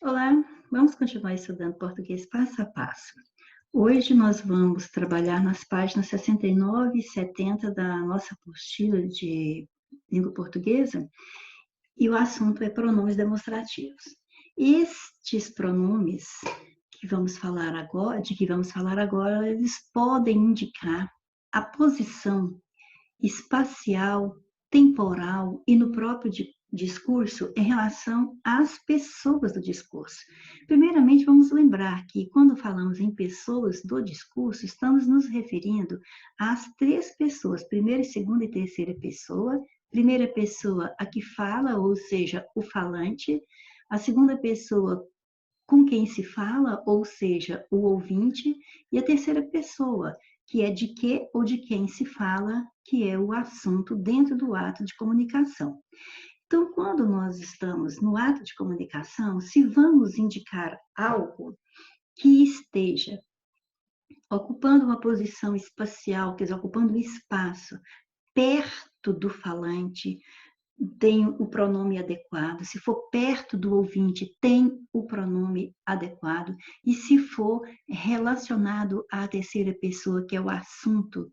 Olá, vamos continuar estudando português passo a passo. Hoje nós vamos trabalhar nas páginas 69 e 70 da nossa apostila de língua portuguesa e o assunto é pronomes demonstrativos. Estes pronomes de que vamos falar agora, eles podem indicar a posição espacial, temporal e no próprio discurso em relação às pessoas do discurso. Primeiramente, vamos lembrar que quando falamos em pessoas do discurso, estamos nos referindo às três pessoas, primeira, segunda e terceira pessoa. Primeira pessoa, a que fala, ou seja, o falante. A segunda pessoa, com quem se fala, ou seja, o ouvinte, e a terceira pessoa, que é de que ou de quem se fala, que é o assunto dentro do ato de comunicação. Então, quando nós estamos no ato de comunicação, se vamos indicar algo que esteja ocupando uma posição espacial, quer dizer, ocupando um espaço perto do falante, tem o pronome adequado. Se for perto do ouvinte, tem o pronome adequado. E se for relacionado à terceira pessoa, que é o assunto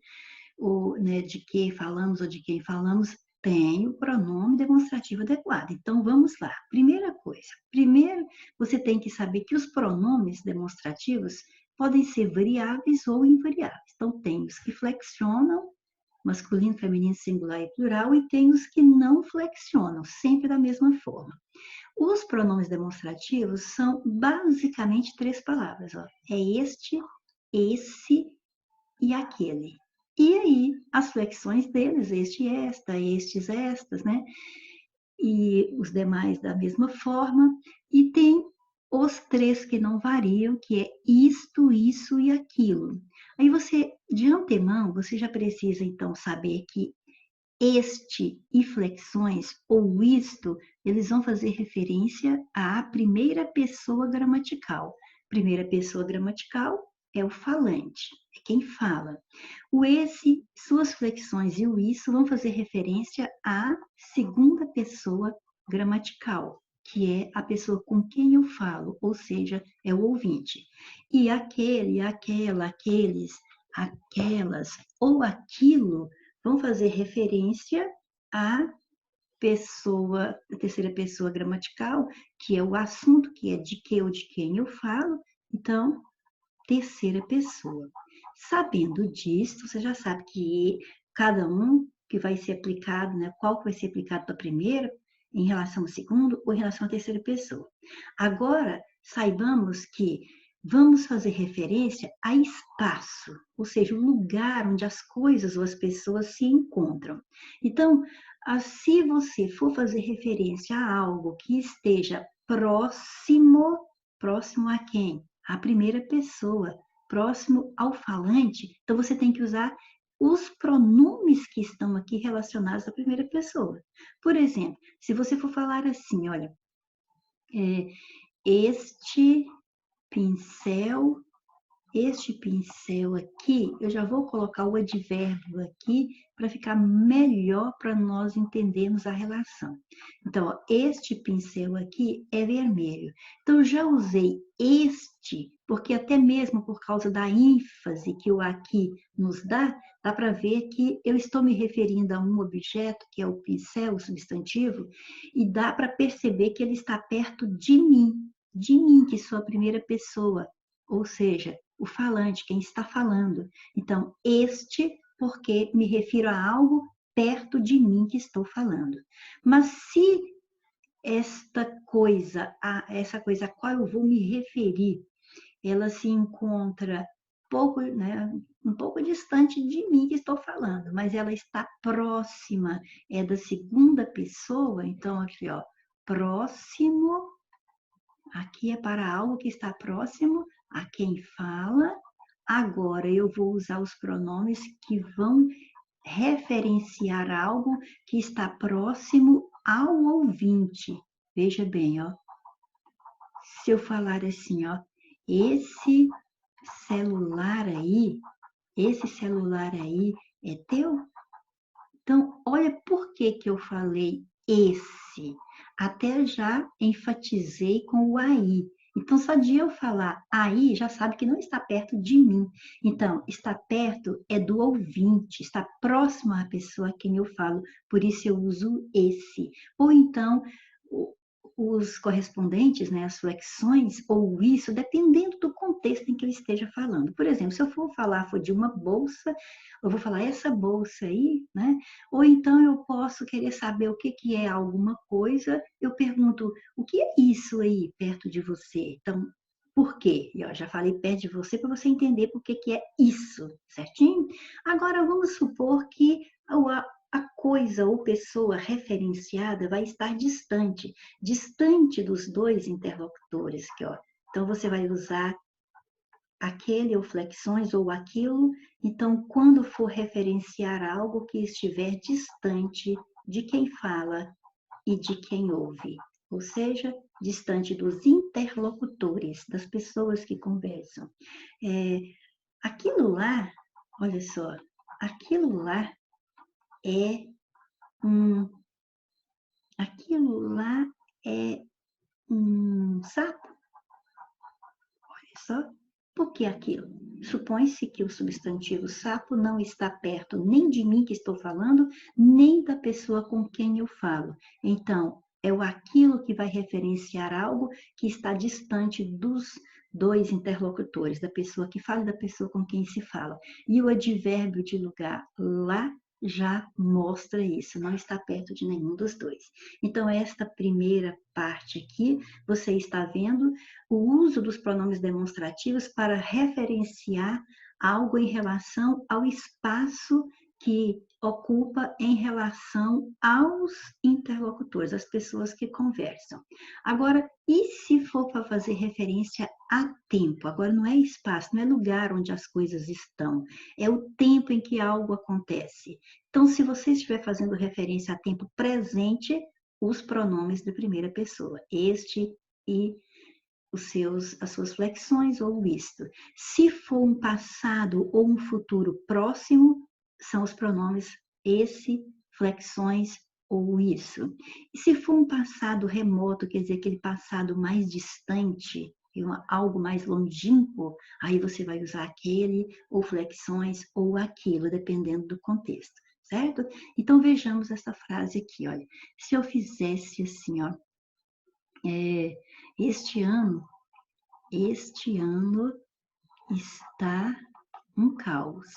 de que falamos ou de quem falamos, tem o pronome demonstrativo adequado. Então, vamos lá. Primeira coisa. Primeiro, você tem que saber que os pronomes demonstrativos podem ser variáveis ou invariáveis. Então, tem os que flexionam, masculino, feminino, singular e plural, e tem os que não flexionam, sempre da mesma forma. Os pronomes demonstrativos são basicamente três palavras. Ó. É este, esse e aquele. E aí, as flexões deles, este, esta, estes, estas, né? E os demais da mesma forma. E tem os três que não variam, que é isto, isso e aquilo. Aí você, de antemão, você já precisa então saber que este e flexões ou isto, eles vão fazer referência à primeira pessoa gramatical. Primeira pessoa gramatical é o falante, é quem fala. O esse, suas flexões e o isso vão fazer referência à segunda pessoa gramatical, que é a pessoa com quem eu falo, ou seja, é o ouvinte. E aquele, aquela, aqueles, aquelas ou aquilo vão fazer referência à pessoa, a terceira pessoa gramatical, que é o assunto, que é de que ou de quem eu falo. Então, terceira pessoa. Sabendo disso, você já sabe que cada um que vai ser aplicado, né, qual que vai ser aplicado para a primeira, em relação ao segundo ou em relação à terceira pessoa. Agora, saibamos que vamos fazer referência a espaço, ou seja, o lugar onde as coisas ou as pessoas se encontram. Então, se você for fazer referência a algo que esteja próximo, próximo a quem? A primeira pessoa, próximo ao falante, então você tem que usar os pronomes que estão aqui relacionados à primeira pessoa. Por exemplo, se você for falar assim, olha, este pincel este pincel aqui, eu já vou colocar o advérbio aqui para ficar melhor para nós entendermos a relação. Então, ó, este pincel aqui é vermelho. Então, eu já usei este, porque até mesmo por causa da ênfase que o aqui nos dá para ver que eu estou me referindo a um objeto, que é o pincel, o substantivo, e dá para perceber que ele está perto de mim, que sou a primeira pessoa. Ou seja, o falante, quem está falando. Então, este, porque me refiro a algo perto de mim que estou falando. Mas se essa coisa a qual eu vou me referir, ela se encontra um pouco distante de mim que estou falando, mas ela está próxima, é da segunda pessoa, então aqui, ó, próximo, aqui é para algo que está próximo a quem fala. Agora eu vou usar os pronomes que vão referenciar algo que está próximo ao ouvinte. Veja bem, ó. Se eu falar assim, ó, esse celular aí, esse celular aí é teu? Então, olha por que eu falei esse. até já enfatizei com o aí. Então, só de eu falar aí, já sabe que não está perto de mim. Então, está perto é do ouvinte, está próximo à pessoa a quem eu falo, por isso eu uso esse. Ou então, os correspondentes, né, as flexões, ou isso, dependendo do contexto em que eu esteja falando. Por exemplo, se eu for falar de uma bolsa, eu vou falar essa bolsa aí, né? Ou então eu posso querer saber o que que é alguma coisa, eu pergunto, o que é isso aí perto de você? Então, por quê? Eu já falei perto de você para você entender por que que é isso, certinho? Agora vamos supor que a coisa ou pessoa referenciada vai estar distante, distante dos dois interlocutores, que ó. Então você vai usar aquele ou flexões ou aquilo. Então, quando for referenciar algo que estiver distante de quem fala e de quem ouve, ou seja, distante dos interlocutores, das pessoas que conversam. Aquilo lá, olha só, aquilo lá é um, aquilo lá é um sapo, olha só. Por que aquilo? Supõe-se que o substantivo sapo não está perto nem de mim que estou falando, nem da pessoa com quem eu falo. Então, é o aquilo que vai referenciar algo que está distante dos dois interlocutores, da pessoa que fala e da pessoa com quem se fala. E o advérbio de lugar lá já mostra isso, não está perto de nenhum dos dois. Então, esta primeira parte aqui, você está vendo o uso dos pronomes demonstrativos para referenciar algo em relação ao espaço que ocupa em relação aos interlocutores, as pessoas que conversam. Agora, e se for para fazer referência a tempo? Agora não é espaço, não é lugar onde as coisas estão, é o tempo em que algo acontece. Então, se você estiver fazendo referência a tempo presente, os pronomes de primeira pessoa, este e as suas flexões ou isto. Se for um passado ou um futuro próximo, são os pronomes esse, flexões ou isso. E se for um passado remoto, quer dizer, aquele passado mais distante, algo mais longínquo, aí você vai usar aquele, ou flexões, ou aquilo, dependendo do contexto, certo? Então vejamos essa frase aqui, olha. Se eu fizesse assim, ó, este ano está um caos.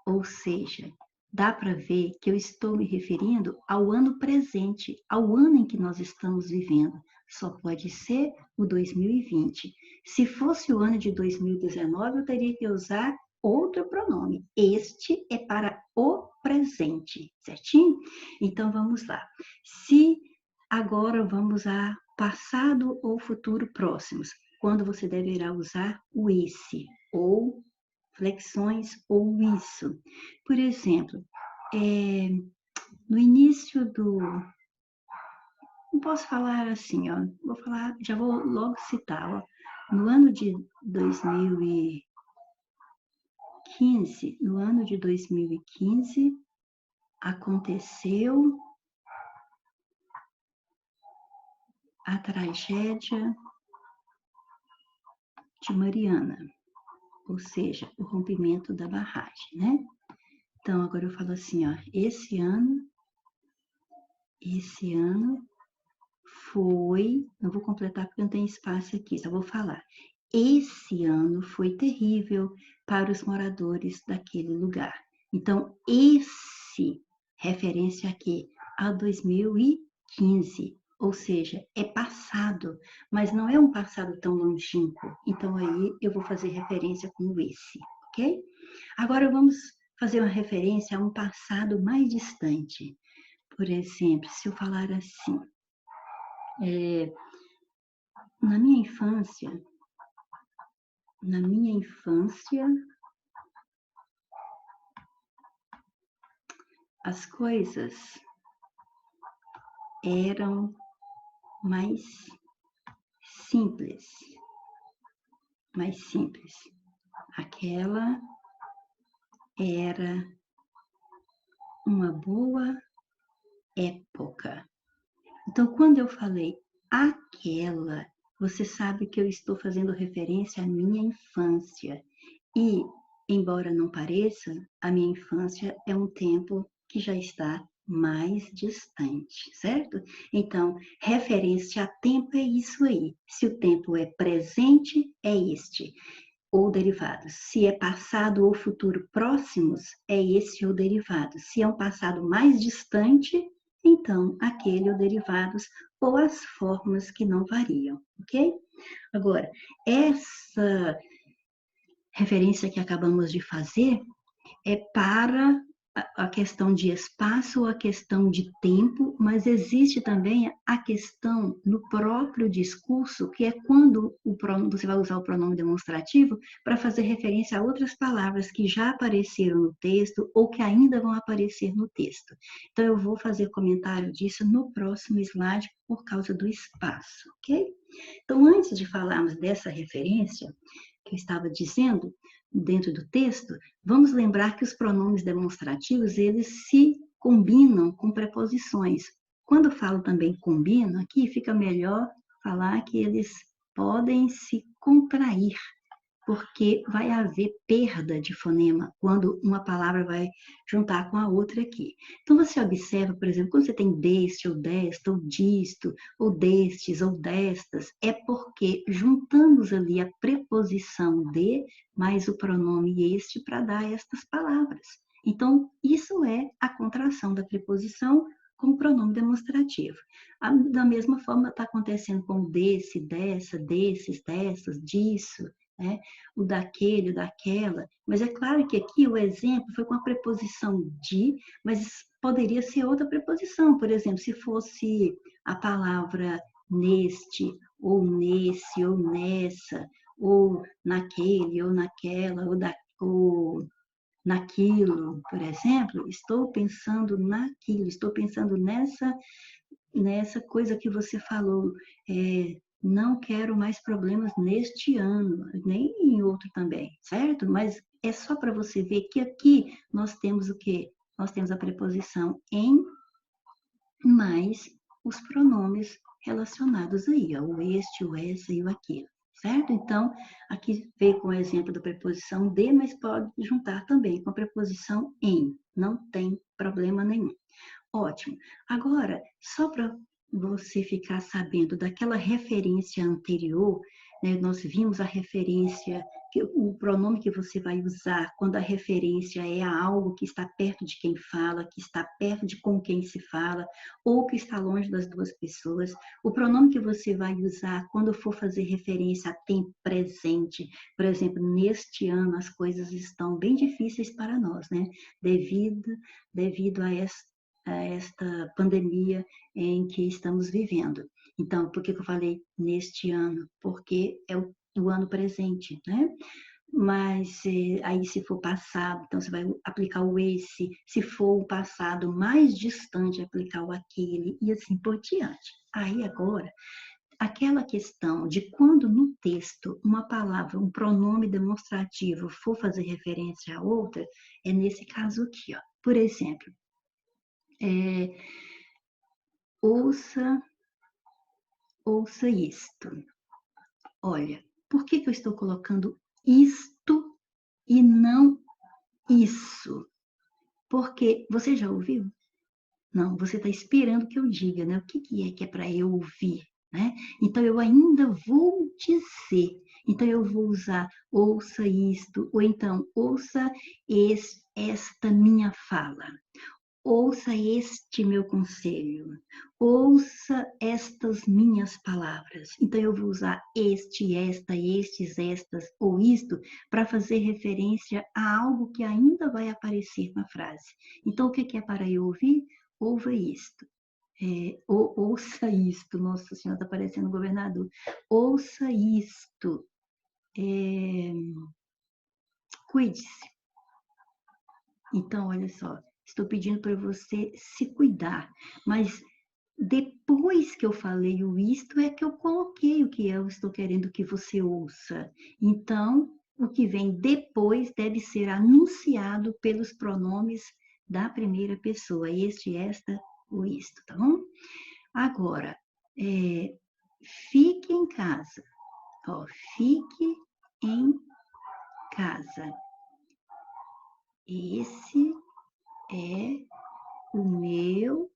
Ou seja, dá para ver que eu estou me referindo ao ano presente, ao ano em que nós estamos vivendo. Só pode ser o 2020. Se fosse o ano de 2019, eu teria que usar outro pronome. Este é para o presente, certinho? Então vamos lá. Se agora vamos a passado ou futuro próximos, quando você deverá usar o esse ou flexões ou isso. Por exemplo, no início do... Não posso falar assim, ó, vou falar, já vou logo citar, ó, no ano de 2015, aconteceu a tragédia de Mariana, ou seja, o rompimento da barragem, né? Então, agora eu falo assim, ó, esse ano foi, não vou completar porque não tem espaço aqui, só vou falar. Esse ano foi terrível para os moradores daquele lugar. Então, esse, referência aqui a 2015, ou seja, é passado, mas não é um passado tão longínquo. Então, aí eu vou fazer referência com esse, ok? Agora, vamos fazer uma referência a um passado mais distante. Por exemplo, se eu falar assim, na minha infância, as coisas eram mais simples, Aquela era uma boa época. Então, quando eu falei aquela, você sabe que eu estou fazendo referência à minha infância. E, embora não pareça, a minha infância é um tempo que já está mais distante, certo? Então, referência a tempo é isso aí. Se o tempo é presente, é este, ou derivados. Se é passado ou futuro próximos, é esse ou derivado. Se é um passado mais distante, então aquele ou derivados, ou as formas que não variam, ok? Agora, essa referência que acabamos de fazer é para a questão de espaço ou a questão de tempo, mas existe também a questão no próprio discurso, que é quando você vai usar o pronome demonstrativo para fazer referência a outras palavras que já apareceram no texto ou que ainda vão aparecer no texto. Então, eu vou fazer comentário disso no próximo slide por causa do espaço, ok? Então, antes de falarmos dessa referência que eu estava dizendo, dentro do texto, vamos lembrar que os pronomes demonstrativos, eles se combinam com preposições. Quando eu falo também combinam, aqui fica melhor falar que eles podem se contrair, porque vai haver perda de fonema quando uma palavra vai juntar com a outra aqui. Então, você observa, por exemplo, quando você tem deste, ou desta, ou disto, ou destes, ou destas, é porque juntamos ali a preposição de mais o pronome este para dar estas palavras. Então, isso é a contração da preposição com o pronome demonstrativo. Da mesma forma, está acontecendo com desse, dessa, desses, dessas, disso, né? O daquele, o daquela. Mas é claro que aqui o exemplo foi com a preposição de, mas poderia ser outra preposição. Por exemplo, se fosse a palavra neste, ou nesse, ou nessa, ou naquele, ou naquela, ou naquilo, por exemplo, estou pensando naquilo, estou pensando nessa coisa que você falou, não quero mais problemas neste ano, nem em outro também, certo? Mas é só para você ver que aqui nós temos o quê? Nós temos a preposição em mais os pronomes relacionados aí, ó, o este, o essa e o aquilo, certo? Então, aqui veio com o exemplo da preposição de, mas pode juntar também com a preposição em, não tem problema nenhum. Ótimo. Agora, só para você ficar sabendo daquela referência anterior, né, nós vimos a referência, o pronome que você vai usar quando a referência é a algo que está perto de quem fala, que está perto de com quem se fala, ou que está longe das duas pessoas. O pronome que você vai usar quando for fazer referência a tempo presente, por exemplo, neste ano as coisas estão bem difíceis para nós, né? Devido a esta pandemia em que estamos vivendo. Então, por que eu falei neste ano? Porque é o ano presente, né? Mas aí se for passado, então você vai aplicar o esse, se for o passado mais distante, aplicar o aquele, e assim por diante. Aí agora, aquela questão de quando no texto uma palavra, um pronome demonstrativo for fazer referência a outra, é nesse caso aqui, ó. Por exemplo, ouça isto. Olha, por que eu estou colocando isto e não isso? Porque você já ouviu? Não, você está esperando que eu diga, né? O que é para eu ouvir, né? Então eu ainda vou dizer. Então eu vou usar ouça isto, ou então ouça esta minha fala. Ouça este meu conselho, ouça estas minhas palavras. Então, eu vou usar este, esta, estes, estas ou isto para fazer referência a algo que ainda vai aparecer na frase. Então, o que é para eu ouvir? Ouva isto. Ouça isto. Nossa Senhora, está parecendo governador. Ouça isto. Cuide-se. Então, olha só, estou pedindo para você se cuidar, mas depois que eu falei o isto é que eu coloquei o que eu estou querendo que você ouça. Então, o que vem depois deve ser anunciado pelos pronomes da primeira pessoa, este, esta, o isto, tá bom? Agora, fique em casa. Ó, fique em casa. Esse é o meu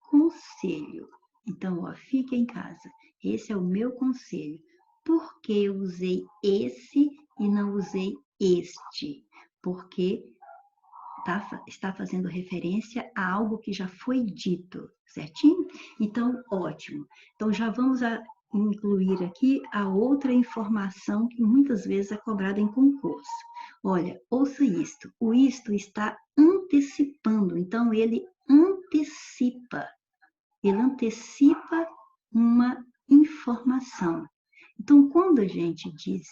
conselho. Então, ó, fique em casa. Esse é o meu conselho. Por que eu usei esse e não usei este? Porque está fazendo referência a algo que já foi dito, certinho? Então, ótimo. Então, já vamos incluir aqui a outra informação que muitas vezes é cobrada em concurso. Olha, ouça isto. O isto está antecipando, então ele antecipa uma informação. Então, quando a gente diz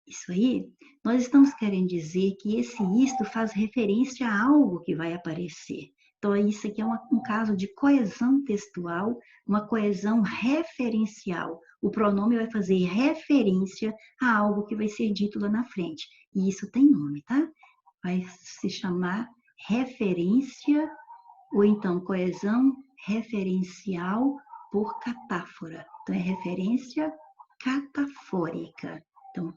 isso aí, nós estamos querendo dizer que esse isto faz referência a algo que vai aparecer. Então, isso aqui é um caso de coesão textual, uma coesão referencial. O pronome vai fazer referência a algo que vai ser dito lá na frente. E isso tem nome, tá? Vai se chamar referência, ou então coesão referencial por catáfora. Então, é referência catafórica. Então,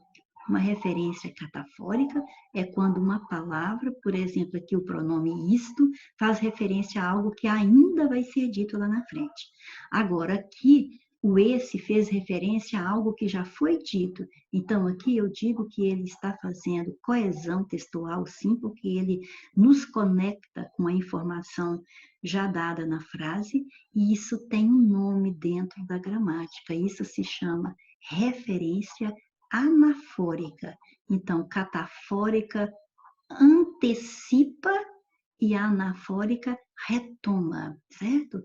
uma referência catafórica é quando uma palavra, por exemplo, aqui o pronome isto, faz referência a algo que ainda vai ser dito lá na frente. Agora, aqui, o esse fez referência a algo que já foi dito. Então, aqui eu digo que ele está fazendo coesão textual, sim, porque ele nos conecta com a informação já dada na frase, e isso tem um nome dentro da gramática. Isso se chama referência anafórica. Então, catafórica antecipa e anafórica retoma, certo?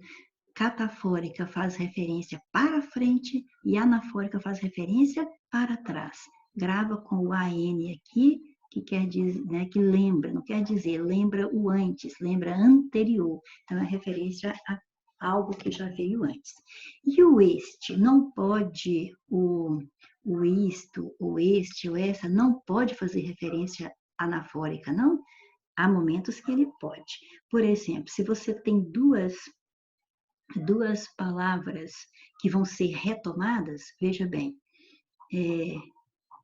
Catafórica faz referência para frente e anafórica faz referência para trás. Grava com o AN aqui, que quer dizer, né, que lembra, não quer dizer, lembra o antes, lembra anterior. Então, é referência a algo que já veio antes. E o este, não pode, o isto, ou este, ou essa, não pode fazer referência anafórica, não? Há momentos que ele pode. Por exemplo, se você tem duas palavras que vão ser retomadas, veja bem,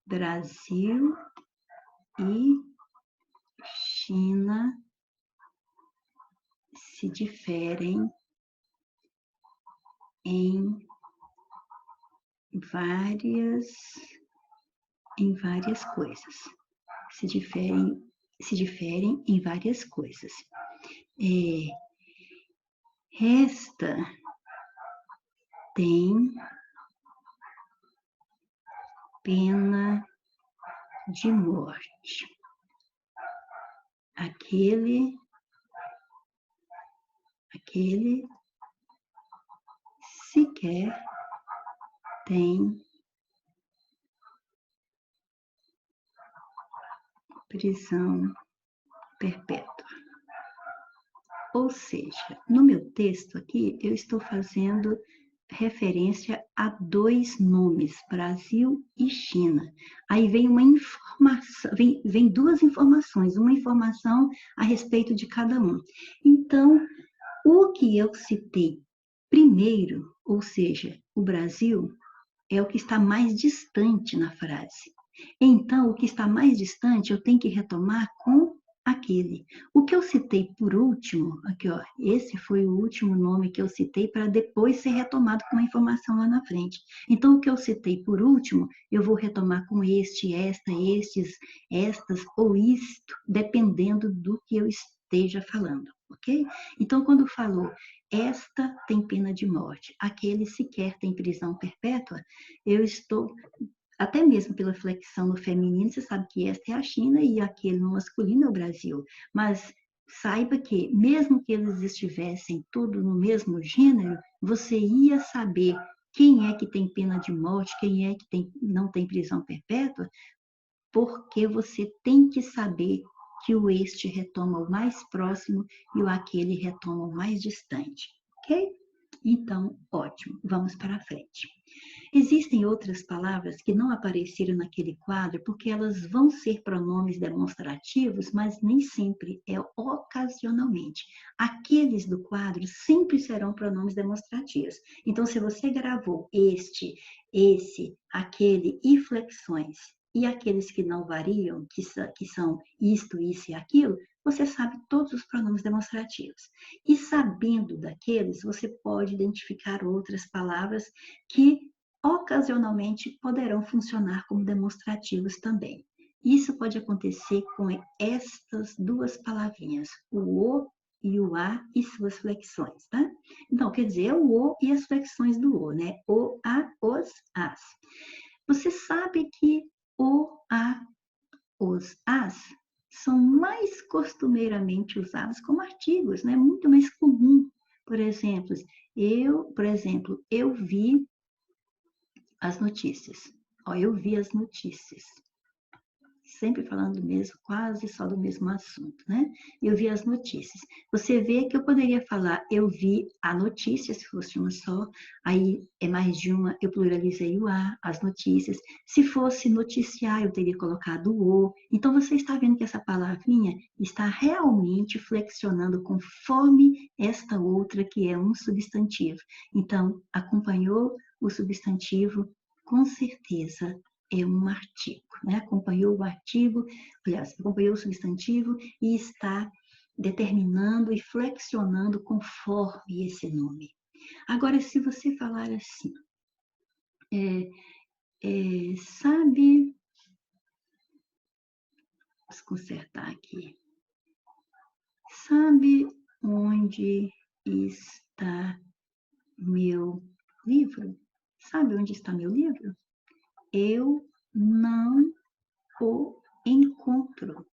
Brasil e China se diferem em várias coisas. Se diferem em várias coisas. Esta tem pena de morte. Aquele sequer tem prisão perpétua. Ou seja, no meu texto aqui, eu estou fazendo referência a dois nomes, Brasil e China. Aí vem uma informação, vem duas informações, uma informação a respeito de cada um. Então, o que eu citei primeiro, ou seja, o Brasil, é o que está mais distante na frase. Então, o que está mais distante, eu tenho que retomar com aquele. O que eu citei por último, aqui ó, esse foi o último nome que eu citei para depois ser retomado com a informação lá na frente. Então, o que eu citei por último, eu vou retomar com este, esta, estes, estas ou isto, dependendo do que eu esteja falando, ok? Então, quando falou esta tem pena de morte, aquele sequer tem prisão perpétua, eu estou, até mesmo pela flexão no feminino, você sabe que esta é a China e aquele no masculino é o Brasil. Mas saiba que, mesmo que eles estivessem todos no mesmo gênero, você ia saber quem é que tem pena de morte, quem é que não tem prisão perpétua, porque você tem que saber que o este retoma o mais próximo e o aquele retoma o mais distante, ok? Então, ótimo, vamos para frente. Existem outras palavras que não apareceram naquele quadro porque elas vão ser pronomes demonstrativos, mas nem sempre, é ocasionalmente. Aqueles do quadro sempre serão pronomes demonstrativos. Então, se você gravou este, esse, aquele e flexões, e aqueles que não variam, que são isto, isso e aquilo, você sabe todos os pronomes demonstrativos. E sabendo daqueles, você pode identificar outras palavras que ocasionalmente poderão funcionar como demonstrativos também. Isso pode acontecer com estas duas palavrinhas, o O e o A e suas flexões, tá? Então, quer dizer, é o O e as flexões do O, né? O, A, os, as. Você sabe que o, a, os, as são mais costumeiramente usados como artigos, né? Muito mais comum. Por exemplo, eu vi as notícias. Ó, eu vi as notícias. Sempre falando do mesmo, quase só do mesmo assunto, né? Eu vi as notícias. Você vê que eu poderia falar, eu vi a notícia, se fosse uma só, aí é mais de uma, eu pluralizei o A, as notícias. Se fosse noticiar, eu teria colocado o O. Então, você está vendo que essa palavrinha está realmente flexionando conforme esta outra, que é um substantivo. Então, acompanhou o substantivo, com certeza é um artigo, né? Acompanhou o artigo, aliás, acompanhou o substantivo e está determinando e flexionando conforme esse nome. Agora, se você falar assim, sabe, vamos consertar aqui, sabe onde está meu livro? Sabe onde está meu livro? Eu não o encontro.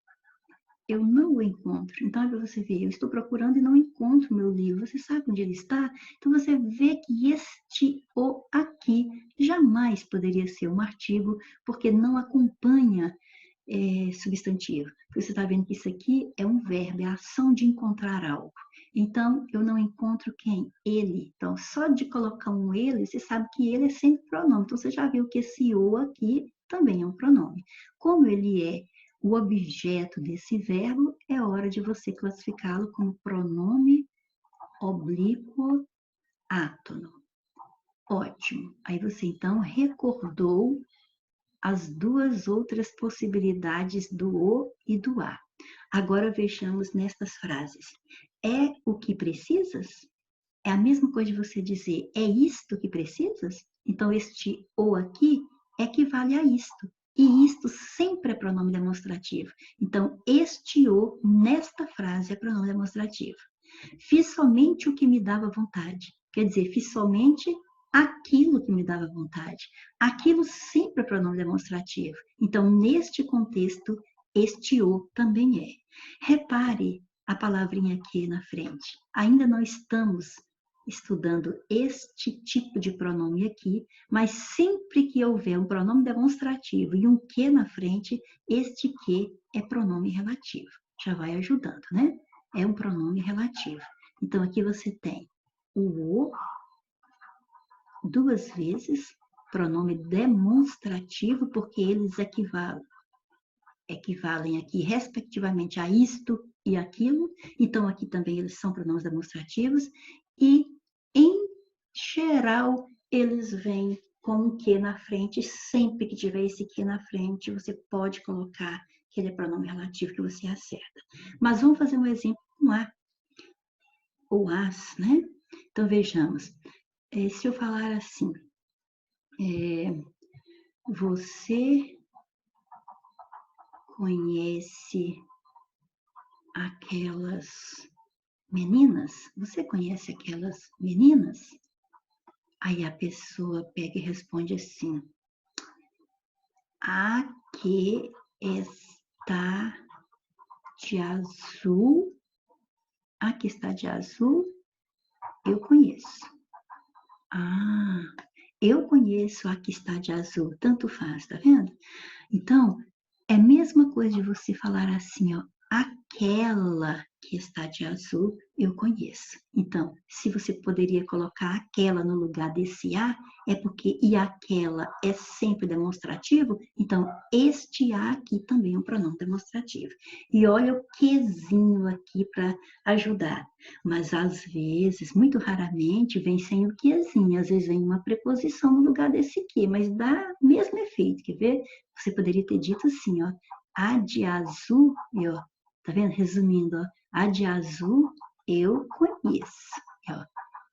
Eu não o encontro. Então, para você ver, eu estou procurando e não encontro o meu livro. Você sabe onde ele está? Então, você vê que este o aqui jamais poderia ser um artigo, porque não acompanha substantivo. Você está vendo que isso aqui é um verbo, é a ação de encontrar algo. Então, eu não encontro quem? Ele. Então, só de colocar um ele, você sabe que ele é sempre pronome. Então, você já viu que esse o aqui também é um pronome. Como ele é o objeto desse verbo, é hora de você classificá-lo como pronome oblíquo átono. Ótimo. Aí você, então, recordou as duas outras possibilidades do o e do a. Agora vejamos nestas frases. É o que precisas? É a mesma coisa de você dizer, é isto que precisas? Então, este o aqui equivale a isto. E isto sempre é pronome demonstrativo. Então, este o, nesta frase, é pronome demonstrativo. Fiz somente o que me dava vontade. Quer dizer, fiz somente aquilo que me dava vontade. Aquilo sempre é pronome demonstrativo. Então, neste contexto, este o também é. Repare a palavrinha aqui na frente. Ainda não estamos estudando este tipo de pronome aqui, mas sempre que houver um pronome demonstrativo e um que na frente, este que é pronome relativo. Já vai ajudando, né? É um pronome relativo. Então, aqui você tem o duas vezes, pronome demonstrativo, porque eles equivalem aqui, respectivamente, a isto e aquilo. Então, aqui também eles são pronomes demonstrativos. E, em geral, eles vêm com um que na frente. Sempre que tiver esse que na frente, você pode colocar que ele é pronome relativo que você acerta. Mas vamos fazer um exemplo com a, ou as, né? Então, vejamos. Se eu falar assim, você conhece aquelas meninas? Você conhece aquelas meninas? Aí a pessoa pega e responde assim: a que está de azul, a que está de azul, eu conheço. Ah, eu conheço a que está de azul, tanto faz, tá vendo? Então, é a mesma coisa de você falar assim, ó, aquela que está de azul, eu conheço. Então, se você poderia colocar aquela no lugar desse a, é porque e aquela é sempre demonstrativo, então este a aqui também é um pronome demonstrativo. E olha o quezinho aqui para ajudar. Mas às vezes, muito raramente, vem sem o quezinho, às vezes vem uma preposição no lugar desse que, mas dá o mesmo efeito, quer ver? Você poderia ter dito assim, ó, a de azul, e ó, tá vendo? Resumindo, ó, a de azul eu conheço. Ó,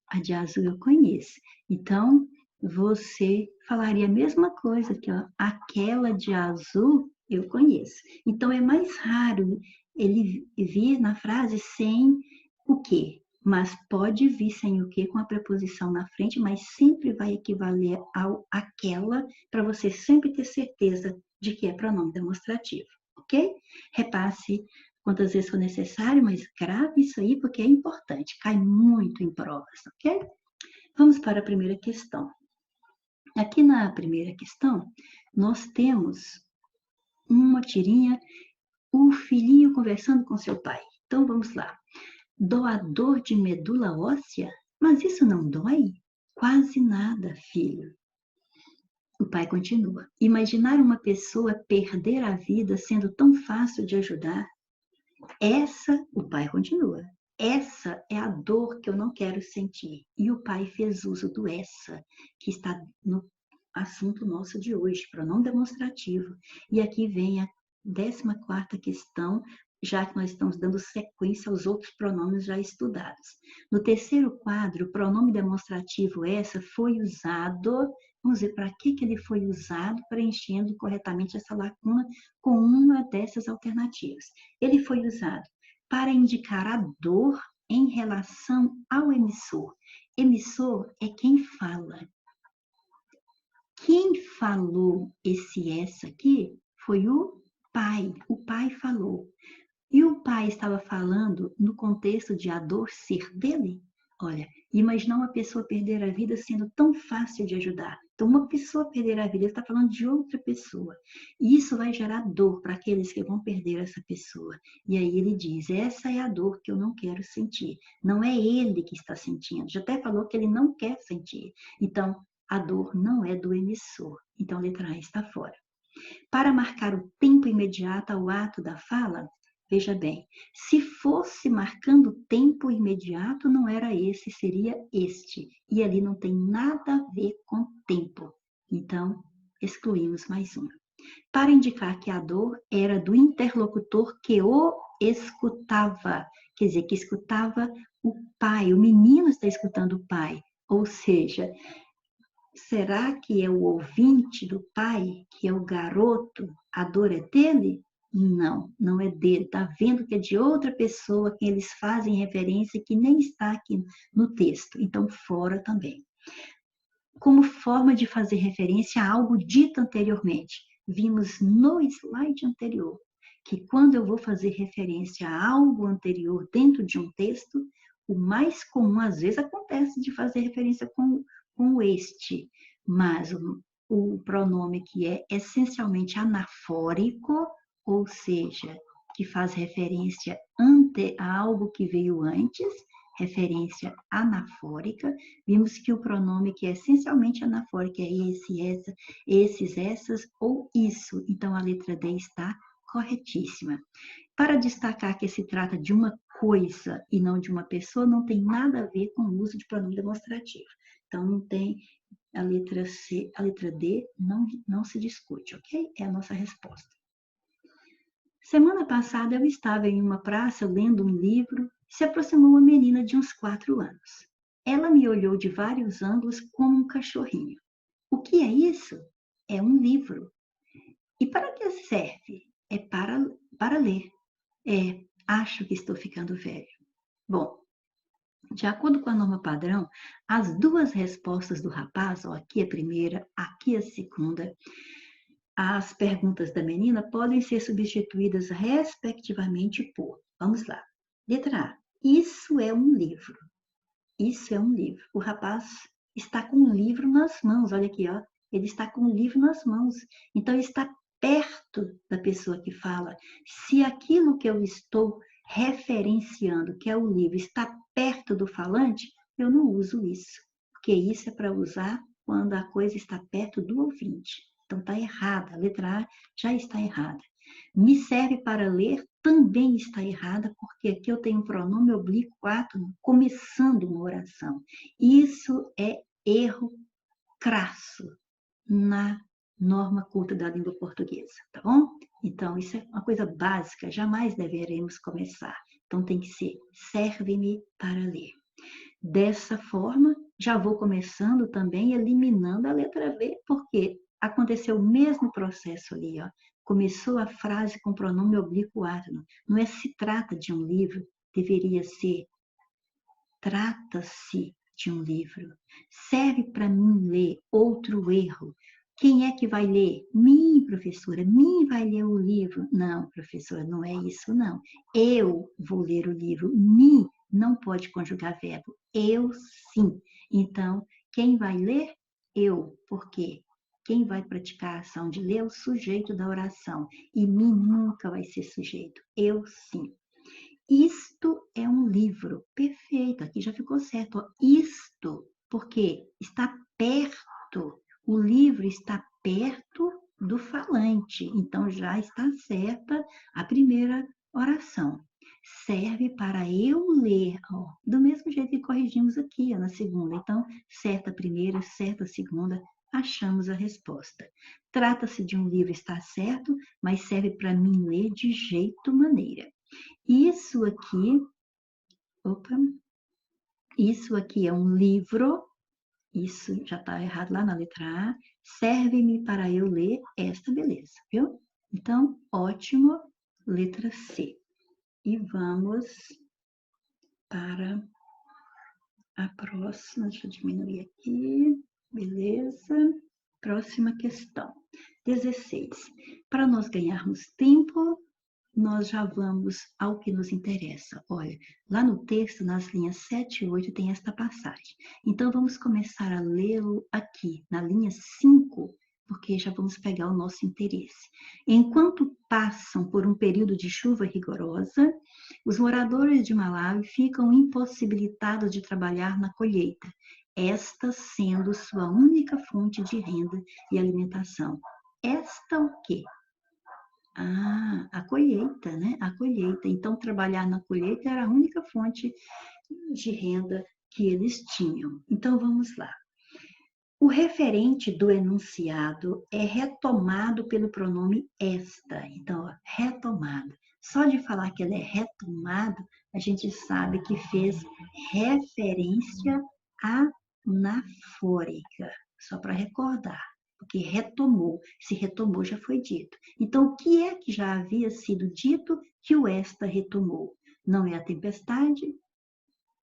a de azul eu conheço. Então, você falaria a mesma coisa aqui, ó. Aquela de azul eu conheço. Então, é mais raro ele vir na frase sem o quê. Mas pode vir sem o quê com a preposição na frente, mas sempre vai equivaler ao aquela, para você sempre ter certeza de que é pronome demonstrativo, ok? Repasse quantas vezes for necessário, mas grave isso aí porque é importante, cai muito em provas, ok? Vamos para a primeira questão. Aqui na primeira questão, nós temos uma tirinha, o filhinho conversando com seu pai. Então vamos lá. Doador de medula óssea? Mas isso não dói? Quase nada, filho. O pai continua. Imaginar uma pessoa perder a vida sendo tão fácil de ajudar? Essa, o pai continua, essa é a dor que eu não quero sentir. E o pai fez uso do essa, que está no assunto nosso de hoje, pronome demonstrativo. E aqui vem a 14ª questão, já que nós estamos dando sequência aos outros pronomes já estudados. No terceiro quadro, o pronome demonstrativo essa foi usado, vamos ver para que ele foi usado, preenchendo corretamente essa lacuna com uma dessas alternativas. Ele foi usado para indicar a dor em relação ao emissor. Emissor é quem fala. Quem falou esse essa aqui foi o pai. O pai falou. E o pai estava falando no contexto de a dor ser dele? Olha, imaginar uma pessoa perder a vida sendo tão fácil de ajudar. Então, uma pessoa perder a vida, ele está falando de outra pessoa. E isso vai gerar dor para aqueles que vão perder essa pessoa. E aí ele diz, essa é a dor que eu não quero sentir. Não é ele que está sentindo. Já até falou que ele não quer sentir. Então, a dor não é do emissor. Então, a letra A está fora. Para marcar o tempo imediato ao ato da fala, veja bem, se fosse marcando tempo imediato, não era esse, seria este. E ali não tem nada a ver com tempo. Então, excluímos mais uma. Para indicar que a dor era do interlocutor que o escutava. Quer dizer, que escutava o pai, o menino está escutando o pai. Ou seja, será que é o ouvinte do pai, que é o garoto? A dor é dele? Não, não é dele. Está vendo que é de outra pessoa que eles fazem referência que nem está aqui no texto. Então, fora também. Como forma de fazer referência a algo dito anteriormente. Vimos no slide anterior que quando eu vou fazer referência a algo anterior dentro de um texto, o mais comum às vezes acontece de fazer referência com este, mas o pronome que é essencialmente anafórico, ou seja, que faz referência a algo que veio antes, referência anafórica, vimos que o pronome que é essencialmente anafórico é esse, essa, esses, essas ou isso. Então, a letra D está corretíssima. Para destacar que se trata de uma coisa e não de uma pessoa, não tem nada a ver com o uso de pronome demonstrativo. Então, não tem a letra C, a letra D não se discute, ok? É a nossa resposta. Semana passada eu estava em uma praça lendo um livro e se aproximou uma menina de uns 4 anos. Ela me olhou de vários ângulos como um cachorrinho. O que é isso? É um livro. E para que serve? É para ler. Acho que estou ficando velho. Bom, de acordo com a norma padrão, as duas respostas do rapaz, ó, aqui a primeira, aqui a segunda, as perguntas da menina podem ser substituídas respectivamente por, vamos lá, letra A, isso é um livro. Isso é um livro. O rapaz está com um livro nas mãos, olha aqui, ó. Ele está com um livro nas mãos. Então, ele está perto da pessoa que fala. Se aquilo que eu estou referenciando, que é o livro, está perto do falante, eu não uso isso, porque isso é para usar quando a coisa está perto do ouvinte. Então está errada, a letra A já está errada. Me serve para ler também está errada, porque aqui eu tenho um pronome oblíquo átono começando uma oração. Isso é erro crasso na norma culta da língua portuguesa, tá bom? Então, isso é uma coisa básica, jamais deveremos começar. Então, tem que ser serve-me para ler. Dessa forma, já vou começando também eliminando a letra B, porque aconteceu o mesmo processo ali, ó. Começou a frase com pronome oblíquo átono. Não é se trata de um livro, deveria ser trata-se de um livro. Serve para mim ler. Outro erro. Quem é que vai ler? Mim, professora. Mim vai ler o livro. Não, professora, não é isso, não. Eu vou ler o livro. Mim não pode conjugar verbo. Eu sim. Então, quem vai ler? Eu. Por quê? Quem vai praticar a ação de ler é o sujeito da oração. E mim nunca vai ser sujeito. Eu sim. Isto é um livro. Perfeito, aqui já ficou certo. Ó. Isto, porque está perto. O livro está perto do falante. Então já está certa a primeira oração. Serve para eu ler, ó, do mesmo jeito que corrigimos aqui, ó, na segunda. Então, certa a primeira, certa a segunda, achamos a resposta. Trata-se de um livro, está certo, mas serve para mim ler de jeito maneira. Isso aqui, opa, isso aqui é um livro, isso já está errado lá na letra A, serve-me para eu ler esta beleza, viu? Então, ótimo, letra C. E vamos para a próxima, deixa eu diminuir aqui, beleza. Próxima questão, 16. Para nós ganharmos tempo, nós já vamos ao que nos interessa. Olha, lá no texto, nas linhas 7 e 8, tem esta passagem. Então, vamos começar a lê-lo aqui, na linha 5, porque já vamos pegar o nosso interesse. Enquanto passam por um período de chuva rigorosa, os moradores de Malawi ficam impossibilitados de trabalhar na colheita, esta sendo sua única fonte de renda e alimentação. Esta o quê? Ah, a colheita, né? A colheita. Então, trabalhar na colheita era a única fonte de renda que eles tinham. Então, vamos lá. O referente do enunciado é retomado pelo pronome esta. Então, ó, retomado. Só de falar que ele é retomado, a gente sabe que fez referência anafórica. Só para recordar, porque retomou. Se retomou, já foi dito. Então, o que é que já havia sido dito que o esta retomou? Não é a tempestade,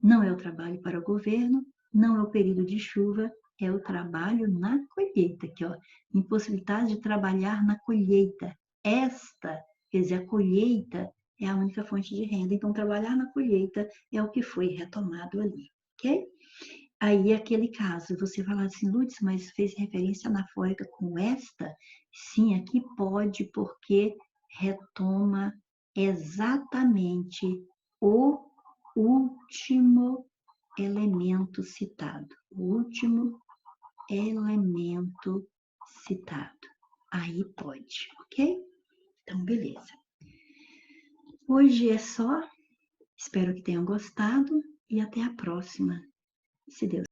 não é o trabalho para o governo, não é o período de chuva, é o trabalho na colheita. Aqui, ó, impossibilidade de trabalhar na colheita. Esta, quer dizer, a colheita é a única fonte de renda. Então, trabalhar na colheita é o que foi retomado ali, ok? Aí, aquele caso, você fala assim, Lutz, mas fez referência anafórica com esta? Sim, aqui pode, porque retoma exatamente o último elemento citado. O último elemento citado. Aí pode, ok? Então, beleza. Hoje é só. Espero que tenham gostado e até a próxima, se Deus